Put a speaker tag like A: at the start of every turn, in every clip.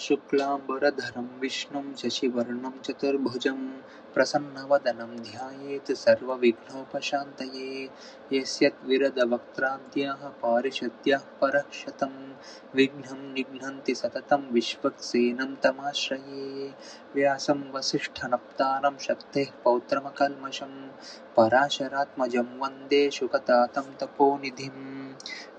A: शुक्लाम्बरधरं विष्णुं शशिवर्णं चतुर्भुजं प्रसन्नवदनं ध्यायेत् सर्वविघ्नोपशान्तये। यस्यद्विरदवक्त्राद्याः पारिषद्यः परः शतं विघ्नं निघ्नन्ति सततं विश्वक्सेनं तमाश्रये। व्यासं वसिष्ठनप्तारं शक्तेः पौत्रमकल्मषं पराशरात्मजं वन्दे शुकतातं तपोनिधिम्।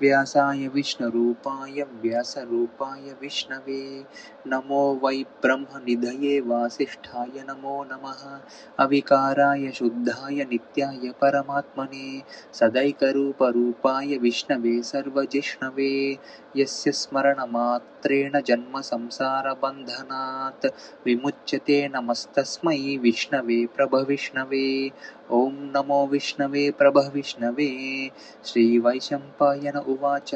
A: व्यासाय विष्णुरूपाय व्यासरूपाय विष्णवे नमो वै ब्रह्मनिधये वासिष्ठाय नमो नमः। अविकाराय शुद्धाय नित्याय परमात्मने सदैकरूपरूपाय विष्णवे सर्वजिष्णवे। यस्य स्मरणमात्रेण जन्मसंसारबन्धनात् विमुच्यते नमस्तस्मै विष्णवे प्रभविष्णवे। ॐ नमो विष्णवे प्रभविष्णवे। श्रीवैशम्पायन उवाच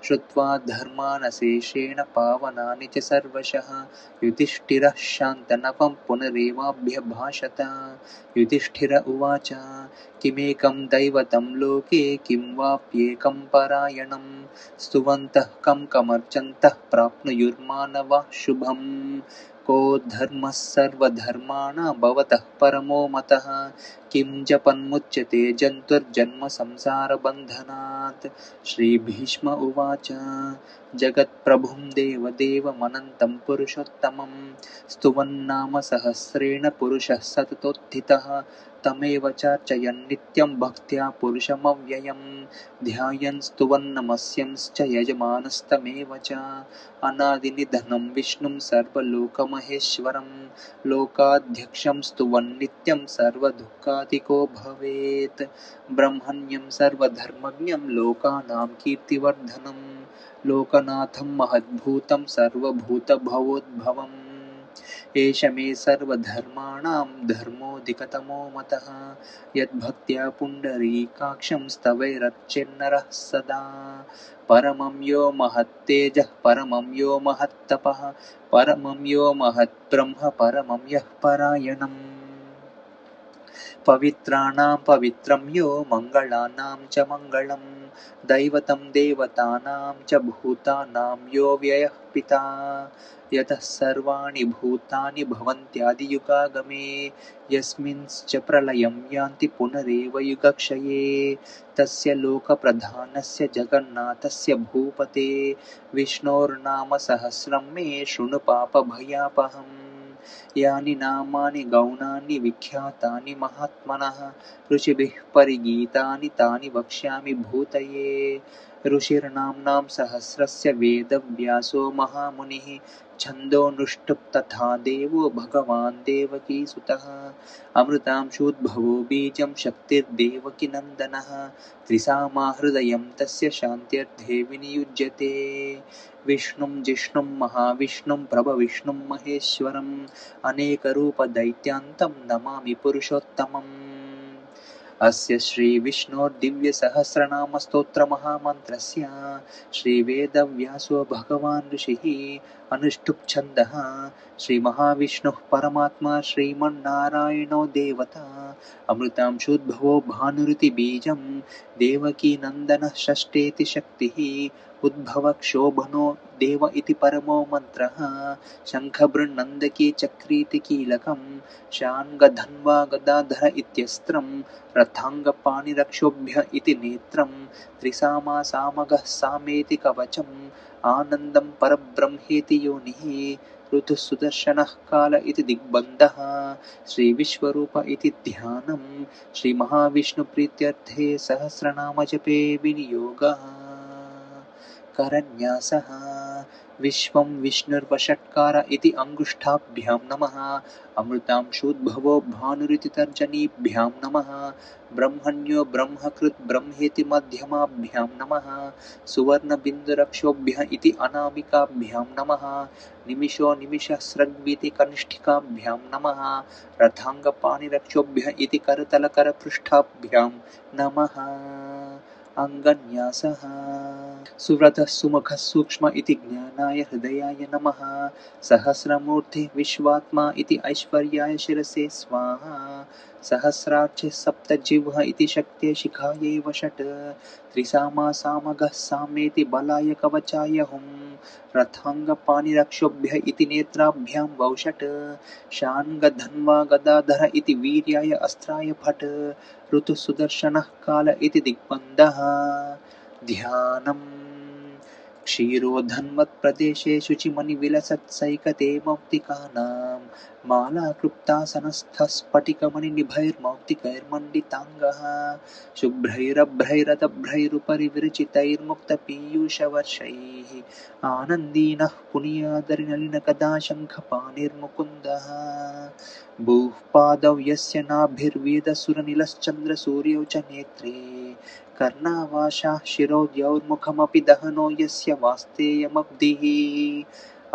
A: श्रुत्वा धर्मानशेषेण पावनानि च सर्वशः युधिष्ठिरः शान्तनवं पुनरेवाभ्यभाषत। युधिष्ठिर उवाच किमेकं दैवतं लोके किं वाप्येकं परायणं स्तुवन्तः कं कमर्चन्तः प्राप्नुयुर्मानवाः शुभम्। को धर्मः सर्वधर्माणां भवतः परमो मतः किं जपन्मुच्यते जन्तुर्जन्म संसारबन्धनात्। श्रीभीष्म उवाच जगत्प्रभुं देवदेवमनन्तं पुरुषोत्तमं स्तुवन्नाम सहस्रेण पुरुषः सततोत्थितः तमेव चार्चयन् नित्यं भक्त्या पुरुषमव्ययं ध्यायन् स्तुवन् नमस्यंश्च यजमानस्तमेव च। अनादिनिधनं विष्णुं सर्वलोकमहेश्वरं लोकाध्यक्षं स्तुवन् नित्यं सर्वदुःखादिको भवेत्। ब्रह्मण्यं सर्वधर्मज्ञं लोकानां कीर्तिवर्धनं लोकनाथं महद्भूतं सर्वभूतभवोद्भवम्। एष मे सर्वधर्माणां धर्मोऽधिकतमो मतः यद्भक्त्या पुण्डरीकाक्षं स्तवैरर्चेन्नरः सदा। परमं यो महत्तेजः परमं यो महत्तपः परमं यो महद्ब्रह्म परमं यः परायणम्। पवित्राणां पवित्रं यो मङ्गलानां च मङ्गलं दैवतं देवतानां च भूतानां यो व्ययः पिता। यतः सर्वाणि भूतानि भवन्त्यादियुगागमे यस्मिंश्च प्रलयं यान्ति पुनरेव युगक्षये तस्य लोकप्रधानस्य जगन्नाथस्य भूपते विष्णोर्नाम सहस्रं मे शृणु पापभयापहम्। यानि नामानि गौणानि विख्यातानि महात्मनः ऋषिभिः परिगीतानि तानि वक्ष्यामि भूतये। ऋषिर्नाम्नां सहस्रस्य वेदव्यासो महामुनिः छन्दोनुष्टुप् तथा देवो भगवान् देवकीसुतः अमृतांशूद्भवो बीजं शक्तिर्देवकीनन्दनः त्रिसामा हृदयं तस्य शान्त्यर्थे विनियुज्यते। विष्णुं जिष्णुं महाविष्णुं प्रभविष्णुं महेश्वरम् अनेकरूपदैत्यान्तं नमामि पुरुषोत्तमम्। अस्य श्रीविष्णोर्दिव्यसहस्रनामस्तोत्रमहामन्त्रस्य श्रीवेदव्यासो भगवान् ऋषिः अनुष्टुप् छन्दः श्रीमहाविष्णुः परमात्मा श्रीमन्नारायणो देवता अमृतांशूद्भवो भानुरिति देवकीनन्दनः षष्ठेति शक्तिः उद्भवक्षोभनो देव इति परमो मन्त्रः शङ्खभृन्नन्दकी चक्रीति कीलकं शाङ्गधन्वा गदाधर इत्यस्त्रं रथाङ्गपाणिरक्षोभ्य इति नेत्रं त्रिसामा सामगः सामेति कवचम् आनन्दं परब्रह्मेति योनिः ऋतुः सुदर्शनः काल इति दिग्बन्धः श्रीविश्वरूप इति ध्यानं श्रीमहाविष्णुप्रीत्यर्थे सहस्रनामजपे विनियोगः। करन्यासः विश्वं विष्णुर्वषट्कार इति अङ्गुष्ठाभ्यां नमः अमृतांशूद्भवो भानुरिति तर्जनीभ्यां नमः ब्रह्मण्यो ब्रह्मकृत् ब्रह्मेति मध्यमाभ्यां नमः सुवर्णबिन्दुरक्षोभ्य इति अनामिकाभ्यां नमः निमिषो निमिषस्रग्विति कनिष्ठिकाभ्यां नमः रथाङ्गपाणिरक्षोभ्य इति करतलकरपृष्ठाभ्यां नमः। अङ्गन्यासः सुव्रतः सुमुखः सूक्ष्म इति ज्ञानाय हृदयाय नमः सहस्रमूर्ति विश्वात्मा इति ऐश्वर्याय शिरसे स्वाहा सहस्राक्षः सप्तजिह्वा इति शक्त्यै शिखायै वषट् त्रिसामा सामगः सामेति बलाय कवचाय हुम् रथाङ्गपाणिरक्षोभ्य इति नेत्राभ्यां वौषट् शाङ्गधन्वा गदाधर इति वीर्याय अस्त्राय फट् ऋतुसुदर्शनः काल इति दिग्बन्धः ध्यानम् क्षीरोधन्वत्प्रदेशे शुचिमणिविलसत्सैकते मौक्तिकानां मालाक्लुप्तासनस्थस्फटिकमणिनिभैर्मौक्तिकैर्मण्डिताङ्गः शुभ्रैरभ्रैरदभ्रैरुपरि विरचितैर्मुक्तपीयूषवर्षैः आनन्दीनः पुनीयादरिनलिनकदा शङ्खपाणिर्मुकुन्दः भूः पादौ यस्य नाभिर्वेदसुरनिलश्चन्द्रसूर्यौ च नेत्रे कर्णावाशाः शिरोद्यौर्मुखमपि दहनो यस्य वास्तेयमब्धिः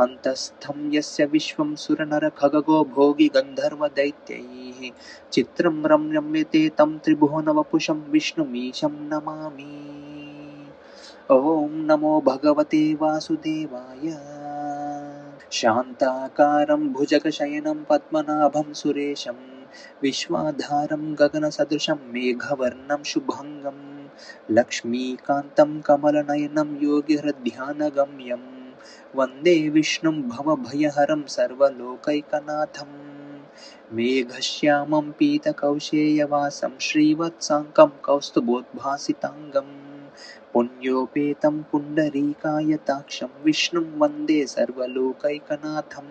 A: अन्तस्थं यस्य विश्वं सुरनरखगो भोगी गन्धर्वदैत्यैः चित्रं रम्यते तं त्रिभुवनवपुषं विष्णुमीशं नमामि। ॐ नमो भगवते वासुदेवाय। शान्ताकारं भुजगशयनं पद्मनाभं सुरेशं विश्वाधारं गगनसदृशं मेघवर्णं शुभङ्गं लक्ष्मीकान्तं कमलनयनं योगिहृद्ध्यानगम्यं वन्दे विष्णुं भवभयहरं सर्वलोकैकनाथं मेघश्यामं पीतकौशेयवासं श्रीवत्साङ्कं कौस्तुभोद्भासिताङ्गं पुण्योपेतं पुण्डरीकायताक्षं विष्णुं वन्दे सर्वलोकैकनाथं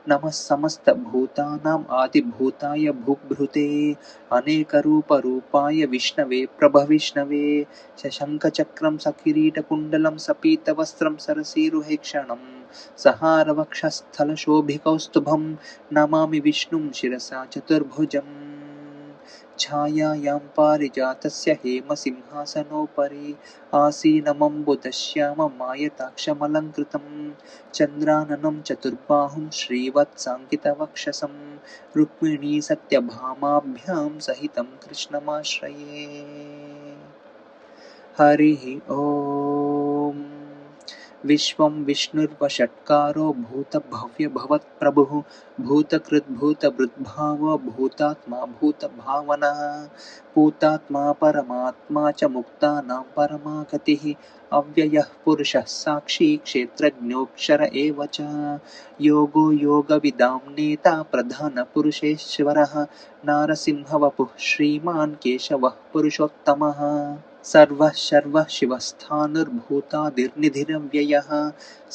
A: नमः समस्तभूतानाम् आदिभूताय भूभृते अनेकरूपरूपाय विष्णवे प्रभविष्णवे शशङ्खचक्रं सकिरीटकुण्डलं सपीतवस्त्रं सरसीरुहेक्षणं सहारवक्षस्थलशोभिकौस्तुभं नमामि विष्णुं शिरसा चतुर्भुजम् छायायां पारिजातस्य हेमसिंहासनोपरि आसीनमम्बुदश्याममायताक्षमलङ्कृतं चन्द्राननं चतुर्बाहुं श्रीवत्साङ्कितवक्षसं रुक्मिणी सत्यभामाभ्यां सहितं कृष्णमाश्रये। हरिः ॐ। विश्वं विष्णुर्वषट्कारो भूतभव्यभवत्प्रभुः भूतकृद्भूतभृद्भावो भूतात्मा भूतभावनः भूतात्मा परमात्मा च मुक्तानां परमागतिः अव्ययः पुरुषः साक्षी क्षेत्रज्ञोऽक्षर एव च योगो योगविदां नेता प्रधानपुरुषेश्वरः नारसिंहवपुः श्रीमान् केशवः पुरुषोत्तमः सर्वः शर्वः शिवस्थाणुर्भूतादिर्निधिरव्ययः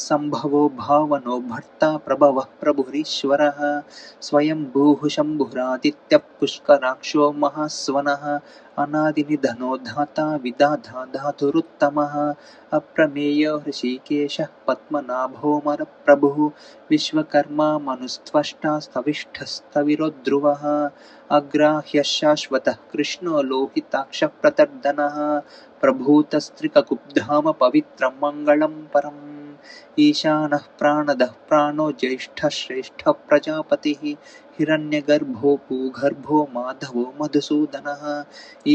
A: सम्भवो भावनो भर्ता प्रभवः प्रभुरीश्वरः स्वयंभूः शम्भुरादित्यः पुष्कराक्षो महास्वनः अनादिनिधनो धाता विधाता धातुरुत्तमः अप्रमेयो ऋषिकेशः पद्मनाभोऽमरप्रभुः विश्वकर्मा मनुस्त्वष्टा स्तविष्ठस्तविरो ध्रुवः अग्राह्यः शाश्वतः कृष्णो लोहिताक्षः प्रतर्दनः प्रभूतस्त्रिककुब्धाम पवित्रं मङ्गलं परम् ईशानः प्राणदः प्राणो ज्येष्ठः श्रेष्ठः प्रजापतिः हिरण्यगर्भो भूगर्भो माधवो मधुसूदनः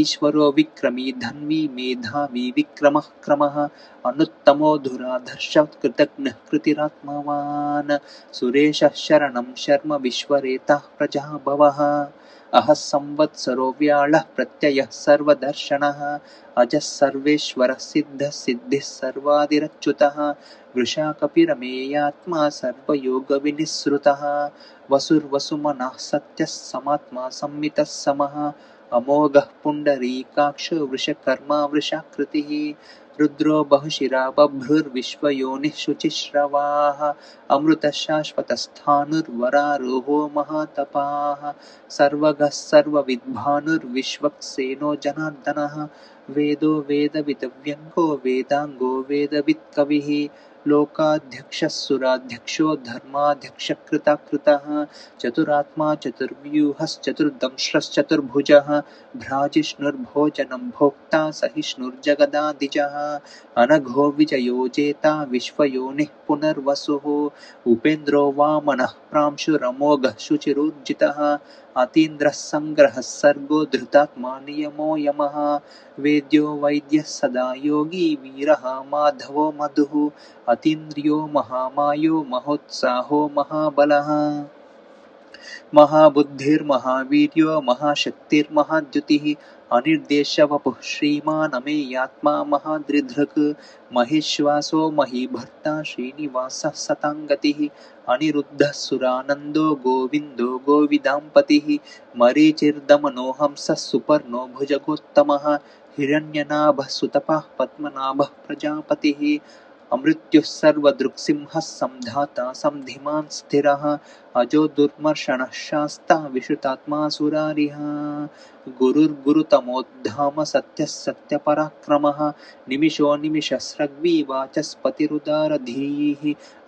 A: ईश्वरो विक्रमी धन्वी मेधावी विक्रमः क्रमः अनुत्तमो धुराधर्षः कृतघ्नः कृतिरात्मवान् सुरेशः शरणं शर्म विश्वरेतः प्रजाभवः अहः संवत्सरो व्याळः प्रत्ययः सर्वदर्शनः अजः सर्वेश्वरः सिद्धः सिद्धिः सर्वादिरच्युतः वृषाकपिरमेयात्मा सर्वयोगविनिःसृतः वसुर्वसुमनः सत्यः समात्मा संमितः समः अमोघः पुण्डरीकाक्षो वृषकर्मा वृषाकृतिः रुद्रो बहुशिरा बभ्रुर्विश्वयोनिः शुचिश्रवाः अमृतः शाश्वतस्थाणुर्वरारोहो महातपाः सर्वगः सर्वविद्भानुर्विश्वक्सेनो जनार्दनः वेदो वेदविदव्यङ्गो वेदाङ्गो वेदवित्कविः लोकाध्यक्षः सुराध्यक्षो धर्माध्यक्षकृताकृतः चतुरात्मा चतुर्व्यूहश्चतुर्दंष्ट्रश्चतुर्भुजः भ्राजिष्णुर्भोजनं भोक्ता सहिष्णुर्जगदादिजः अनघो विजयो जेता विश्वयोनिः पुनर्वसुः उपेन्द्रो वामनः प्रांशुरमोघः शुचिरूर्जितः अतीन्द्रः सङ्ग्रहः सर्गो धृतात्मा नियमो यमः वेद्यो वैद्यः सदा योगी वीरः माधवो मधुः अतीन्द्रियो महामायो महोत्साहो महाबलः महाबुद्धिर्महावीर्यो महाशक्तिर्महाद्युतिः अनिर्देश्यवपुः श्रीमान् अमेयात्मा महादृधृक् महेश्वासो महीभर्ता श्रीनिवासः सताङ्गतिः अनिरुद्धः सुरानन्दो गोविन्दो गोविदाम्पतिः मरीचिर्दमनो हंसः सुपर्णो भुजगोत्तमः हिरण्यनाभः सुतपः पद्मनाभः प्रजापतिः अमृत्युः सर्वदृक्सिंहः संधाता संधिमान् स्थिरः अजो दुर्मर्षणः शास्ता विश्रुतात्मा सुरारिः गुरुर्गुरुतमोद्धाम सत्यः सत्यपराक्रमः निमिषो निमिषस्रग्वी वाचस्पतिरुदारधीः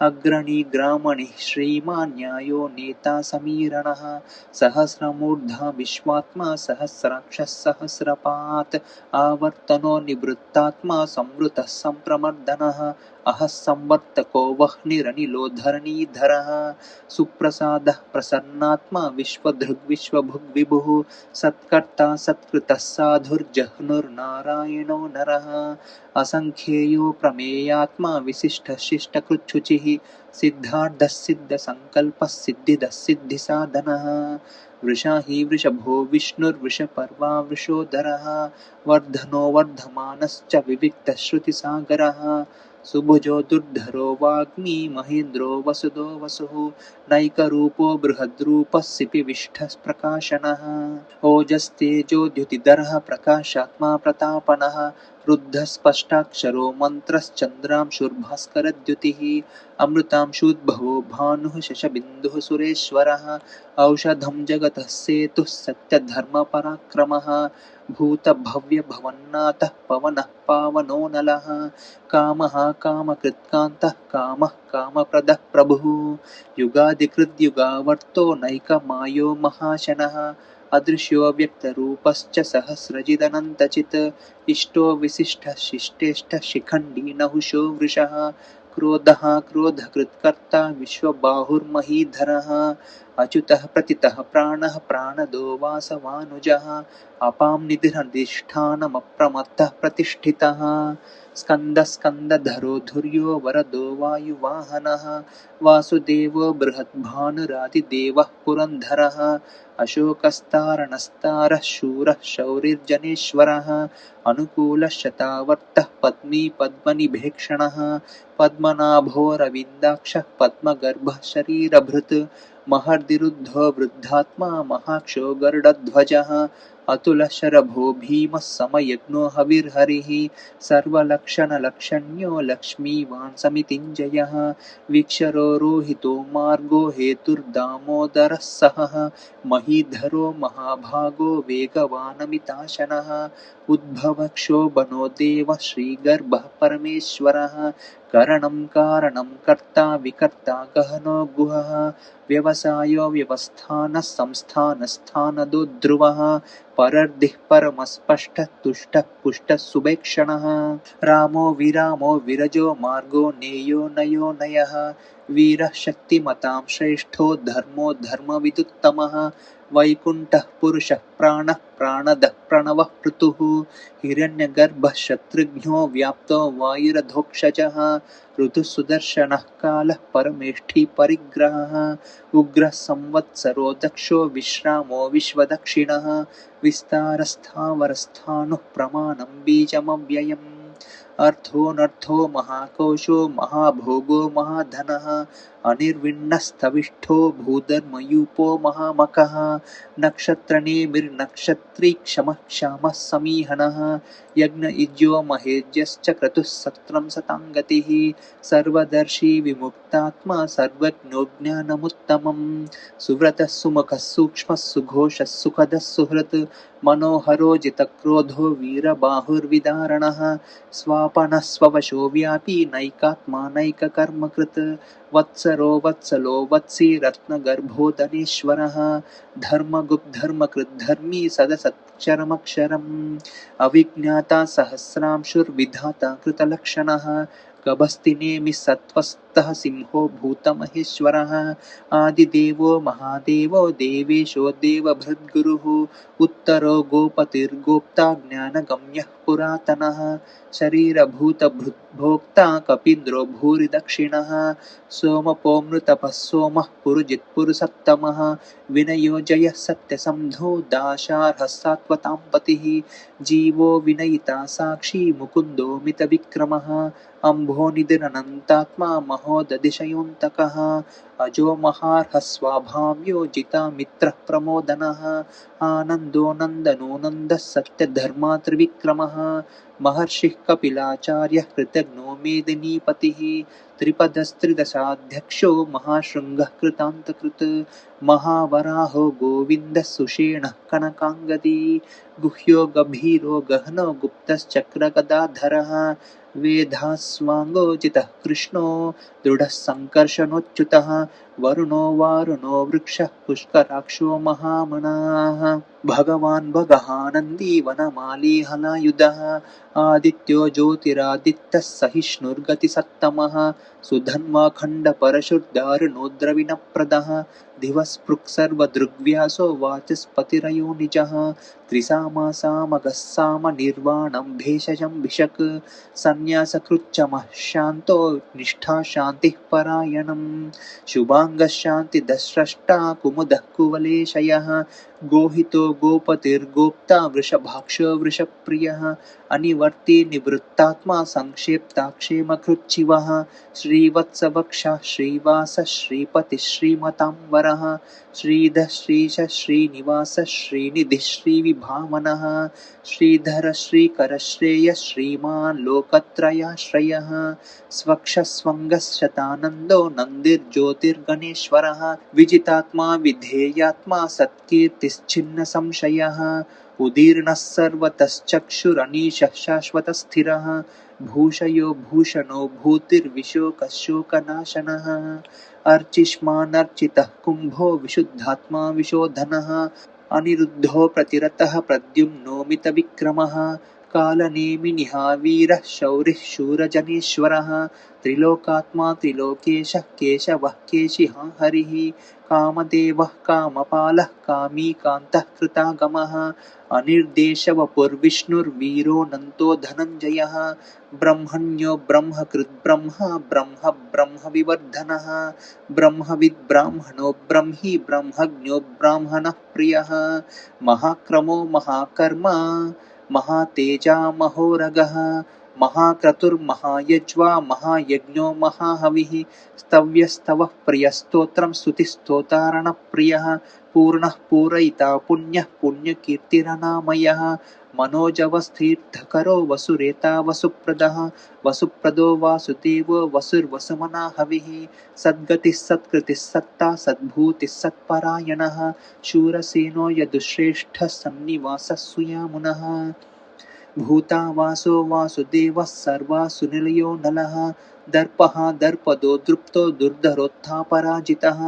A: अग्रणी ग्रामणिः श्रीमान् न्यायो नेता समीरणः सहस्रमूर्धा विश्वात्मा सहस्राक्षः सहस्रपात् आवर्तनो निवृत्तात्मा संवृतः सम्प्रमर्दनः अहः संवर्तको वह्निरनिलो धरणीधरः सुप्रसादः प्रसन्नात्मा विश्वधृग्विश्वभुग्विभुः सत्कर्ता सत्कृतः साधुर्जह्नुर्नारायणो नरः असङ्ख्येयो प्रमेयात्मा विशिष्टः शिष्टकृच्छुचिः सिद्धार्थः सिद्धसङ्कल्पः सिद्धिदः सिद्धिसाधनः वृषा हि वृषभो विष्णुर्वृषपर्वा वृषोदरः वर्धनो वर्धमानश्च विविक्तः श्रुतिसागरः सुभुजो दुर्धरो वाग्मी महेन्द्रो वसुदो वसुः नैकरूपो बृहद्रूपः सिपिविष्ठः प्रकाशनः ओजस्तेजो द्युतिधरः प्रकाशात्मा प्रतापनः रुद्धः स्पष्टाक्षरो मन्त्रश्चन्द्रांशुर्भास्करद्युतिः अमृतांशुद्भवो भानुः शशबिन्दुः सुरेश्वरः औषधं जगतः सेतुः सत्यधर्मपराक्रमः भूतभव्यभवन्नाथः पवनः पावनो नलः कामः कामकृत्कान्तः कामः कामप्रदः प्रभुः युगादिकृद्युगावर्तो नैकमायो महाशनः अदृश्यो व्यक्तरूपश्च सहस्रजिदनन्तचित् इष्टो विशिष्टः शिष्टेष्टः शिखण्डी नहुषो वृषः क्रोधः क्रोधकृत्कर्ता विश्वबाहुर्महीधरः अच्युतः प्रतितः प्राणः प्राणदो वासवानुजः अपां निधिरधिष्ठानमप्रमत्तः प्रतिष्ठितः स्कन्दः स्कन्दधरो धुर्यो वरदो वायुवाहनः वासुदेवो बृहद्भानुरादिदेवः पुरन्धरः अशोकस्तारणस्तारः शूरः शौरिर्जनेश्वरः अनुकूलः शतावर्तः पद्मी पद्मनिभेक्षणः पद्मनाभोरविन्दाक्षः पद्मगर्भः शरीरभृत् महर्दिरुद्धो वृद्धात्मा महाक्षो गरुडध्वजः अतुलशरभो भीमः समयज्ञो हविर्हरिः सर्वलक्षणलक्षण्यो लक्ष्मीवान् समितिञ्जयः वीक्षरो रोहितो मार्गो हेतुर्दामोदरः सहः महीधरो महाभागो वेगवानमिताशनः उद्भवक्षोभनो देवः श्रीगर्भः परमेश्वरः करणं कारणं कर्ता विकर्ता गहनो गुहः व्यवसायो व्यवस्थानः संस्थानस्थानदो ध्रुवः परर्दिः परमस्पष्टः तुष्टः पुष्टः सुभेक्षणः रामो विरामो विरजो मार्गो नेयो नयो नयः वीरः शक्तिमतां श्रेष्ठो धर्मो धर्मविदुत्तमः वैकुण्ठः पुरुषः प्राणः प्राणदः प्रणवः पृथुः हिरण्यगर्भः शत्रुघ्नो व्याप्तो वायुरधोक्षजः ऋतुः सुदर्शनः कालः परमेष्ठी परिग्रहः उग्रः संवत्सरो दक्षो विश्रामो विश्वदक्षिणः विस्तारस्थावरस्थाणुः प्रमाणं बीजमव्ययम् अर्थोऽनर्थो महाकोशो महाभोगो महाधनः अनिर्विण्णस्तविष्ठो भूधर्मयूपो महामखः नक्षत्रनेमिर्नक्षत्री क्षमः क्षामः समीहनः यज्ञ इज्यो महेज्यश्च क्रतुः सत्रं सताङ्गतिः सर्वदर्शी विमुक्तात्मा सर्वज्ञो ज्ञानमुत्तमम् सुव्रतः सुमुखः सूक्ष्मः सुघोषः सुखदः सुहृत् मनोहरो जितक्रोधो वीरबाहुर्विदारणः स्वापनः स्ववशो व्यापी नैकात्मा नैककर्मकृत् वत्सरो वत्सलो वत्सी रत्नगर्भो धनेश्वरः धर्मगुप्धर्मकृद्धर्मी सदसच्चरमक्षरम् अविज्ञाता सहस्रांशुर्विधाता कृतलक्षणः गभस्तिनेमि सत्त्वस्तः सिंहो भूतमहेश्वरः आदिदेवो महादेवो देवेशो देवभृद्गुरुः उत्तरो गोपतिर्गोप्ता ज्ञानगम्यः पुरातनः शरीरभूतभोक्ता कपीन्द्रो भूरि दक्षिणः सोमपोऽमृतपः सोमः पुरुजित्पुरुषत्तमः विनयो जयः सत्यसन्धो दाशार्हः सात्वतां पतिः जीवो विनयिता साक्षी मुकुन्दो मितविक्रमः अम्भोनिधिरनन्तात्मा महोदधिशयोऽन्तकः अजो महार्हस्वाभाव्यो जिता मित्रः प्रमोदनः आनन्दो नन्दनो नन्दः सत्यधर्मा त्रिविक्रमः महर्षिः कपिलाचार्यः कृतघ्नो मेदिनीपतिः त्रिपदस्त्रिदशाध्यक्षो महाशृङ्गः कृतान्तकृत् महावराहो गोविन्दः सुषेणः कनकाङ्गदी गुह्यो गभीरो गहनो गुप्तश्चक्रगदाधरः वेधास्वाङ्गोचितः कृष्णो दृढः सङ्कर्षणोच्युतः वरुणो वारुणो वृक्षः पुष्कराक्षो महामनाः भगवान् भगहानन्दी वनमाली हलायुधः आदित्यो ज्योतिरादित्यः सहिष्णुर्गतिसत्तमः सुधन्वा खण्डपरशुर्दारुणो द्रविणप्रदः दिवस्पृक् सर्वदृग्व्यासो वाचस्पतिरयो निजः त्रिसामा सामगः साम निर्वाणं भेषजं भिषक् सन्न्यासकृच्चमः शान्तो निष्ठा शान्तिः परायणम् शुभाङ्गः शान्तिदस्रष्टा कुमुदः कुवलेशयः गोहितो गोपतिर्गोप्ता वृषभाक्षो वृषप्रियः अनिवर्ती निवृत्तात्मा संक्षेप्ताक्षेमकृच्छिवः श्रीवत्सवक्षः श्रीवासः श्रीपतिः श्रीमताम्बरः श्रीधः श्रीशः श्रीनिवासः श्रीनिधिः श्रीविभावनः श्रीधर श्रीकर श्रेयः श्रीमान् लोकत्रयाश्रयः स्वक्षस्वङ्गशतानन्दो नन्दिर्ज्योतिर्गणेश्वरः विजितात्मा विधेयात्मा सत्कीर्तिश्चिन्न संशयः उदीर्णः सर्वतश्चक्षुरनीशः शाश्वतस्थिरः भूषयो भूषणो भूतिर्विशोकशोकनाशनः अर्चिष्मानर्चितः कुम्भो विशुद्धात्मा विशोधनः अनिरुद्धो प्रतिरतः प्रद्युम्नो मितविक्रमः कालनेमिनिहावीरः शौरिः शूरजनेश्वरः त्रिलोकात्मा त्रिलोकेशः केशवः केशिहा हरिः कामदेवः कामपालः कामीकान्तः कृतागमः अनिर्देशवपुर्विष्णुर्वीरोऽनन्तो धनञ्जयः ब्रह्मण्यो ब्रह्मकृद्ब्रह्मा ब्रह्म ब्रह्मविवर्धनः ब्रह्मविद्ब्राह्मणो ब्रह्मी ब्रह्मज्ञो ब्राह्मणः प्रियः महाक्रमो महाकर्मा महातेजा महोरगः महाक्रतुर्महायज्वा महायज्ञो महाहविः स्तव्यस्तवः प्रियस्तोत्रं स्तुतिस्तोतारणप्रियः पूर्णः पूरयिता पुण्यः पुण्यकीर्तिरनामयः मनोजवस्थितकरो वसुरेता वसुप्रदः वसुप्रदो वासुदेवो वसुर्वसुमना हविः सद्गतिः सत्कृतिः सत्ता सद्भूतिः सत्परायणः शूरसेनो यदुश्रेष्ठः सन्निवासः सुयामुनः भूतावासो वासुदेवः सर्वासुनिलयो नलः दर्पः दर्पदो दृप्तो दुर्धरोत्थापराजितः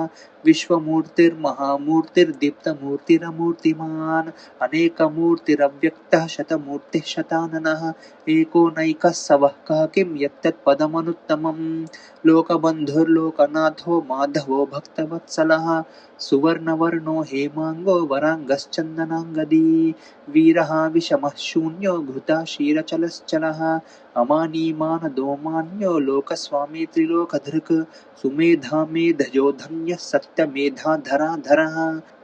A: विश्वमूर्तिर्महामूर्तिर्दीप्तमूर्तिरमूर्तिमान् अनेकमूर्तिरव्यक्तः शतमूर्तिः शताननः एको नैकः सवः कः किं यत्तत्पदमनुत्तमम् लोकबन्धुर्लोकनाथो माधवो भक्तवत्सलः सुवर्णवर्णो हेमाङ्गो वराङ्गश्चन्दनाङ्गदी वीरः विषमः शून्यो घृताशीरचलश्चलः अमानी मानदो मान्यो लोकस्वामी त्रिलोकधृक् सुमेधा मेधयो धन्यः सत्यमेधाधराधरः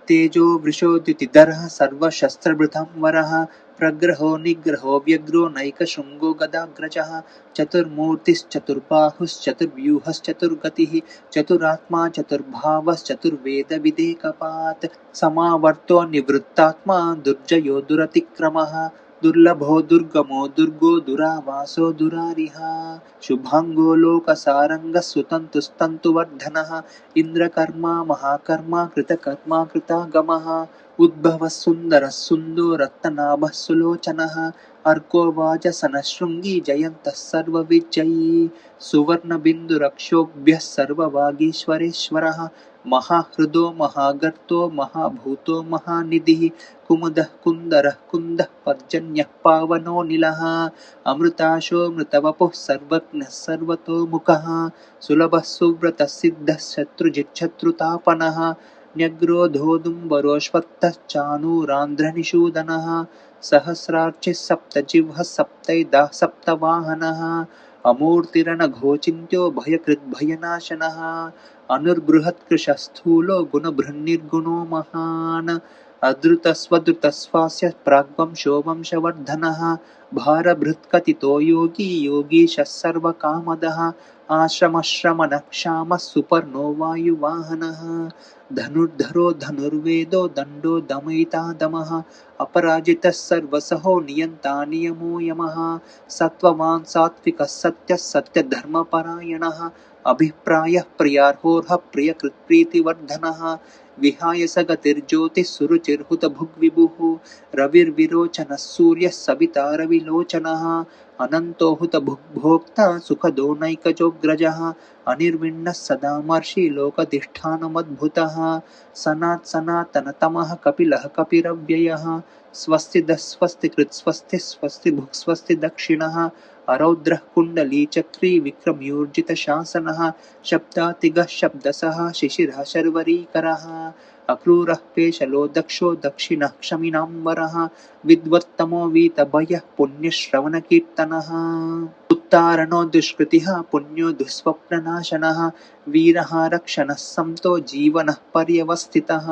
A: तेजो वृषोद्युतिधरः सर्वशस्त्रभृतां वरः प्रग्रहो निग्रहो व्यग्रो नैकशृङ्गो गदाग्रजः चतुर्मूर्तिश्चतुर्बाहुश्चतुर्व्यूहश्चतुर्गतिः चतुरात्मा चतुर्भावश्चतुर्वेदविदेकपात् समावर्तो निवृत्तात्मा दुर्जयो दुरतिक्रमः दुर्लभो दुर्गमो दुर्गो दुरावासो दुरारिः शुभाङ्गो लोकसारङ्गः सुतन्तुस्तन्तुवर्धनः इन्द्रकर्मा महाकर्मा कृतकर्मा कृतागमः उद्भवः सुन्दरः सुन्दो रत्ननाभः सुलोचनः अर्को वाजसनः शृङ्गी जयन्तः सर्वविजयी सुवर्णबिन्दुरक्षोभ्यः सर्ववागीश्वरेश्वरः महाहृदो महागर्तो महाभूतो महानिधिः कुमुदः कुन्दरः कुन्दः पर्जन्यः पावनोऽनिलः अमृताशो मृतवपुः सर्वज्ञः सर्वतोमुखः सुलभः सुव्रतः सिद्धः शत्रुजिच्छत्रुतापनः न्यग्रोधोदुम्बरोऽश्वत्थः चाणूरान्ध्रनिषूदनः सहस्रार्चिः सप्तजिह्वः सप्तैदा सप्तवाहनः अमूर्तिरनघोचिन्त्यो भयकृद्भयनाशनः अनुर्बृहत्कृशस्थूलो गुणबृहन्निर्गुणो महान् अधृतस्वधृतस्वास्य प्राग्वंशो वंशवर्धनः भारभृत्कथितो योगी योगीशः सर्वकामदः आश्रमश्रमणक्षामः सुपर्णो वायुवाहनः धनुर्धरो धनुर्वेदो दण्डो दमयिता दमः अपराजितः सर्वसहो नियन्ता नियमो यमः सत्त्ववान् सात्विकः सत्यः सत्यधर्मपरायणः अभिप्रायः प्रियार्होर्ह प्रियकृत्प्रीतिवर्धनः विहाय स गतिर्ज्योतिः सुरुचिर्हुतभुग्विभुः रविर्विरोचनः सूर्यः सविता रविलोचनः अनन्तो हुतभुग्भोक्ता सुखदो नैकजोऽग्रजः अनिर्विण्णः सदामर्षि लोकधिष्ठानमद्भुतः सनातनतमः कपिलः कपिरव्ययः स्वस्तिदस्वस्तिकृत् स्वस्तिः स्वस्तिभुक् स्वस्ति दक्षिणः अरौद्रः कुण्डलीचक्री विक्रम्योर्जितशासनः शब्दातिगः शब्दसः शिशिरः शर्वरीकरः अक्रूरः पेशलो दक्षो दक्षिणः क्षमिनाम्बरः विद्वत्तमो वीतभयः पुण्यश्रवणकीर्तनः उत्तारणो दुष्कृतिः पुण्यो दुःस्वप्ननाशनः वीरः रक्षणः समतो जीवनः पर्यवस्थितः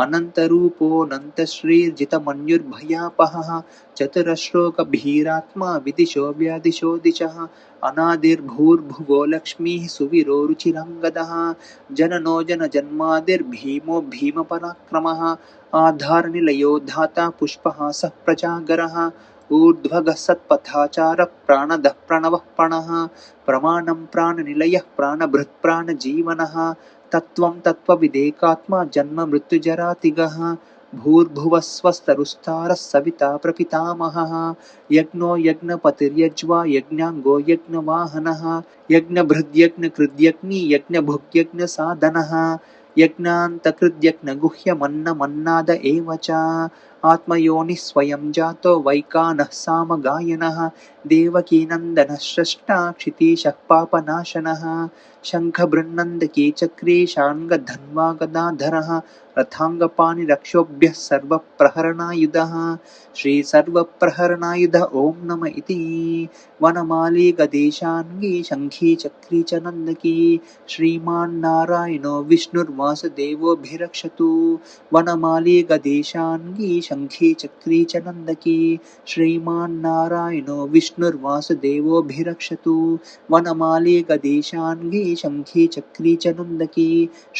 A: अनन्तरूपोऽनन्तश्रीर्जितमन्युर्भयापहः चतुरश्लोकभीरात्मा विदिशो व्यादिशो दिशः अनादिर्भूर्भुवो लक्ष्मीः सुवीरो रुचिरङ्गदः जननो जनजन्मादिर्भीमो भीमपराक्रमः आधारनिलयो धाता पुष्पहासः प्रजागरः ऊर्ध्वगः सत्पथाचारः प्राणदः प्रणवः प्रणः प्रमाणं प्राणनिलयः प्राणभृत् प्राणजीवनः तत्त्वं तत्त्वविदेकात्मा जन्म मृत्युजरातिगः भूर्भुवः स्वस्तरुस्तारः सविता प्रपितामहः यज्ञो यज्ञपतिर्यज्वा यज्ञाङ्गो यज्ञवाहनः यज्ञभृद्यज्ञकृद्यज्ञी यज्ञभुग्यज्ञसाधनः यज्ञान्तकृद्यज्ञगुह्यमन्नमन्नाद एव च आत्मयोनिः स्वयं जातो वैकानः सामगायनः देवकीनन्दनः स्रष्टा क्षितीशः पापनाशनः शङ्खबृन्नन्दकी चक्री शार्ङ्गधन्वा गदाधरः रथाङ्गपाणिरक्षोभ्यः सर्वप्रहरणायुधः श्रीसर्वप्रहरणायुध ॐ नम इति वनमाली गदेशाङ्गी शङ्खी चक्री च नन्दकी श्रीमान्नारायणो विष्णुर्वासुदेवोऽभिरक्षतु वनमाली गदेशाङ्गी शङ्खी चक्री च नन्दकी श्रीमान्नारायणो विष्णुर्वासुदेवोऽभिरक्षतु वनमाली गदेशाङ्गी शङ्खी चक्री च नन्दकी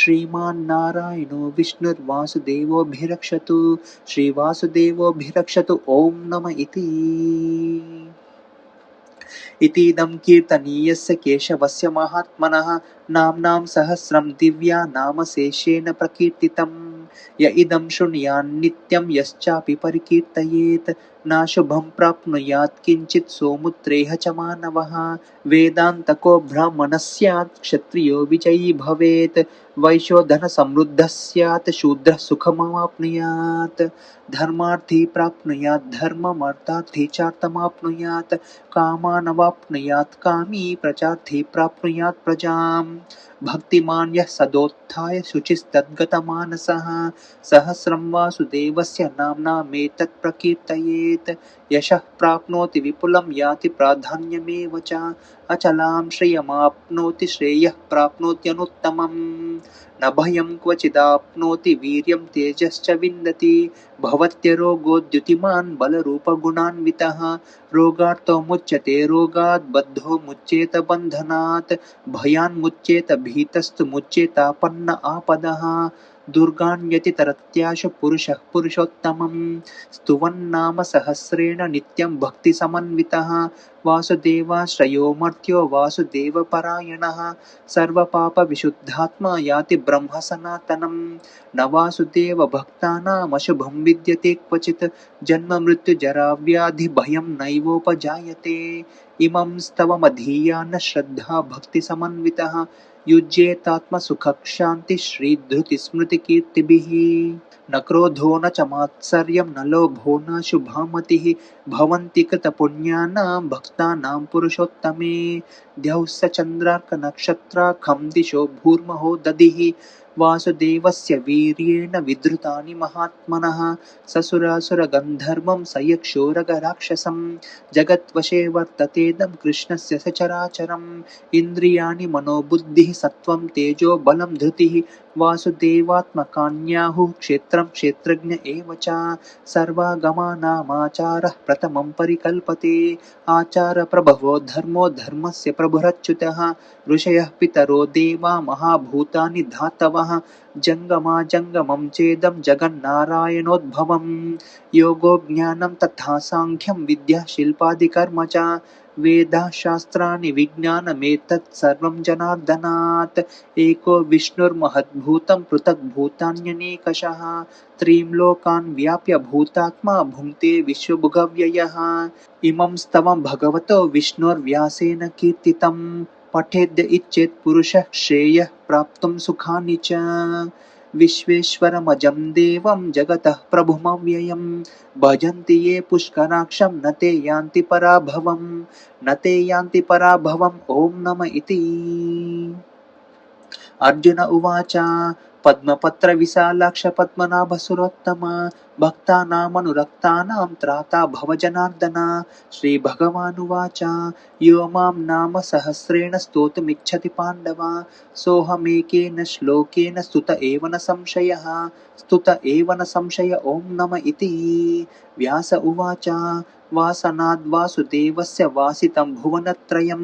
A: श्रीमान्नारायणो विष्णुर्वासुदेवोऽभिरक्षतु श्रीवासुदेवोऽभिरक्षतु ॐ नम इतीदं कीर्तनीयस्य केशवस्य महात्मनः नाम्नां सहस्रं दिव्या नामशेषेण प्रकीर्तितं य इदं शृणुयान्नित्यं यश्चापि परिकीर्तयेत् नाशुभं प्राप्नुयात् किञ्चित् सोमुत्रेह च मानवः वेदान्तको ब्राह्मणः स्यात् क्षत्रियो विजयी भवेत् वैश्यो धनसमृद्धः स्यात् शूद्रः सुखमवाप्नुयात् धर्मार्थी प्राप्नुयात् धर्ममर्थार्थी चार्थमाप्नुयात् कामानवाप्नुयात् कामी प्रजार्थी प्राप्नुयात् प्रजाम् भक्तिमान् यः सदोत्थाय शुचिस्तद्गतमानसः सहस्रं वासुदेवस्य नाम्नामेतत् प्रकीर्तयेत् यशः प्राप्नोति विपुलं याति प्राधान्यमेव च अचलां श्रियमाप्नोति श्रेयः प्राप्नोत्यनुत्तमम् न भयं क्वचिदाप्नोति वीर्यं तेजश्च विन्दति भवत्यरोगोद्युतिमान् बलरूपगुणान्वितः रोगार्तो मुच्यते रोगात् बद्धो मुच्येत बन्धनात् भयान्मुच्येत भीतस्तु मुच्येतापन्न आपदः दुर्गान्यति तरत्याशु पुरुषः पुरुषोत्तमम् स्तुवन्नाम सहस्रेण नित्यं भक्तिसमन्वितः वासुदेवाश्रयो मर्त्यो वासुदेवपरायणः सर्वपापविशुद्धात्मा याति ब्रह्म सनातनम् न वासुदेवभक्तानामशुभं विद्यते क्वचित् जन्ममृत्युजराव्याधिभयं नैवोपजायते इमं स्तवमधीयान् श्रद्धा भक्तिसमन्वितः युज्येतात्मसुखक्षान्तिश्रीधृतिस्मृतिकीर्तिभिः न क्रोधो न च मात्सर्यं न लोभो न शुभामतिः भवन्ति कृतपुण्यानां भक्तानां पुरुषोत्तमे द्यौः स चन्द्रार्कनक्षत्राखं दिशो भूर्महो दधिः वासुदेवस्य वीर्येण विधृतानि महात्मनः ससुरासुरगन्धर्वं सयक्षोरगराक्षसं जगद्वशे वर्ततेदं कृष्णस्य सचराचरम् इन्द्रियाणि मनोबुद्धिः सत्त्वं तेजो बलं धृतिः वासुदेवात्मकान्याहुः क्षेत्रं क्षेत्रज्ञ एव च सर्वागमानामाचारः प्रथमं परिकल्पते आचारप्रभवो धर्मो धर्मस्य प्रभुरच्युतः ऋषयः पितरो देवा महाभूतानि धातवः जङ्गमाजङ्गमं चेदं जगन्नारायणोद्भवम् योगो ज्ञानं तथा साङ्ख्यं विद्या शिल्पादिकर्म च वेदाः शास्त्राणि विज्ञानमेतत् सर्वं जनार्दनात् एको विष्णुर्महद्भूतं पृथग्भूतान्यनेकशः त्रीं लोकान् व्याप्य भूतात्मा भुङ्क्ते विश्वभुगव्ययः इमं स्तवं भगवतो विष्णोर्व्यासेन कीर्तितं पठेद्य इच्छेत् पुरुषः श्रेयः प्राप्तुं सुखानि च विश्वेश्वरमजं देवं जगतः प्रभुमव्ययं भजन्ति ये पुष्कराक्षं न ते यान्ति पराभवम् ॐ नम इति। अर्जुन उवाच पद्मपत्रविशालाक्ष पद्मनाभसुरोत्तम भक्तानामनुरक्तानां त्राता भवजनार्दन। श्रीभगवानुवाच यो मां नाम सहस्रेण स्तोतुमिच्छति पाण्डव सोऽहमेकेन श्लोकेन स्तुत एव न संशय ॐ नम इति। व्यास उवाच वासनाद्वासुदेवस्य वासितं भुवनत्रयं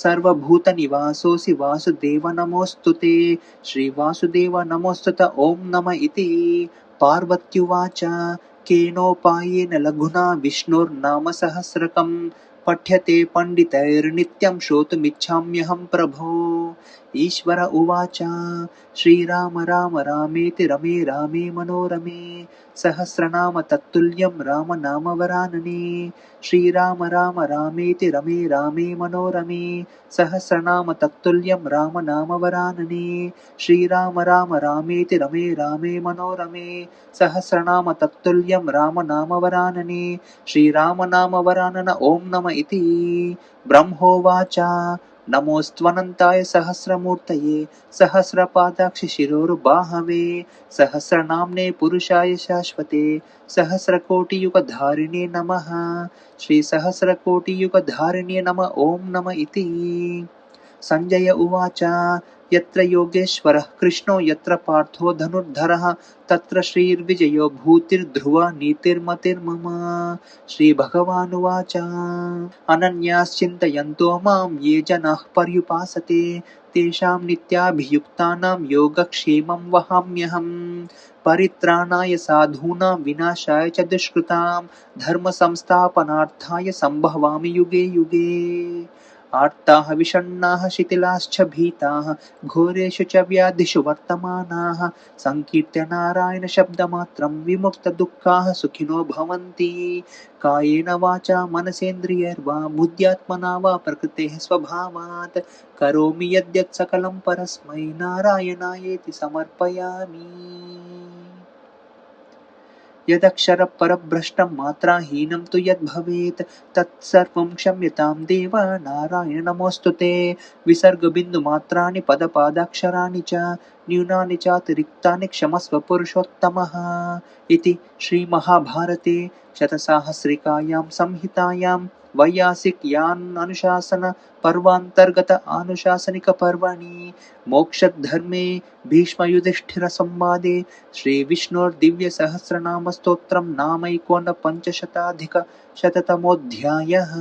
A: सर्वभूतनिवासोऽसि वासुदेव नमोऽस्तु ते। श्रीवासुदेव नमोऽस्तुत ॐ नम इति। पार्वत्युवाच केनोपायेन लघुना विष्णोर्नाम सहस्रकं पठ्यते पण्डितैर्नित्यं श्रोतुमिच्छाम्यहं प्रभो। ईश्वर उवाच श्रीराम राम रामेति रमे रामे मनोरमे सहस्रनाम तत्तुल्यं राम नाम वरानने। श्रीराम राम रामेति रमे रामे मनोरमे सहस्रनाम तत्तुल्यं राम नाम वरानने। श्रीराम राम रामेति रमे रामे मनोरमे सहस्रनाम तत्तुल्यं राम नाम वरानने। श्रीराम नाम वरानन ॐ नम इति। ब्रह्मोवाच नमोऽस्त्वनन्ताय सहस्रमूर्तये सहस्रपादाक्ष शिरोर्बाहवे सहस्रनाम्ने पुरुषाय शाश्वते सहस्रकोटियुगधारिणे नमः। श्रीसहस्रकोटियुगधारिणे नम ॐ नम इति। संजय उवाच यत्र योगेश्वरः कृष्णो यत्र पार्थो धनुर्धरः तत्र श्रीर्विजयो भूतिर्ध्रुवा नीतिर्मतिर्मम। श्रीभगवानुवाच अनन्याश्चिन्तयन्तो मां ये जनाः पर्युपासते तेषां नित्याभियुक्तानां योगक्षेमं वहाम्यहम्। परित्राणाय साधूनां विनाशाय च दुष्कृतां धर्मसंस्थापनार्थाय सम्भवामि युगे युगे। आर्ताः विषण्णाः शिथिलाश्च भीताः घोरेषु च व्याधिषु वर्तमानाः संकीर्त्य नारायणशब्दमात्रं विमुक्तदुःखाः सुखिनो भवन्ति। कायेन वाचा मनसेन्द्रियैर्वा बुद्ध्यात्मना वा प्रकृतेः स्वभावात् करोमि यद्यत् सकलं परस्मै नारायणायेति समर्पयामि। यदक्षरपरभ्रष्टं मात्राहीनं तु यद्भवेत् तत्सर्वं क्षम्यतां देव नारायण नमोऽस्तु ते। विसर्गबिन्दुमात्राणि पदपादाक्षराणि च न्यूनानि चातिरिक्तानि क्षमस्व पुरुषोत्तमः। इति श्रीमहाभारते शतसाहस्रिकायां संहितायां वैयासिकयानानुशासन पर्वान्तर्गत आनुशासनिकपर्वणि मोक्षधर्मे भीष्मयुधिष्ठिरसंवादे श्रीविष्णोर्दिव्यसहस्रनामस्तोत्रं नामैकोनपञ्चशताधिकशततमोऽध्यायः।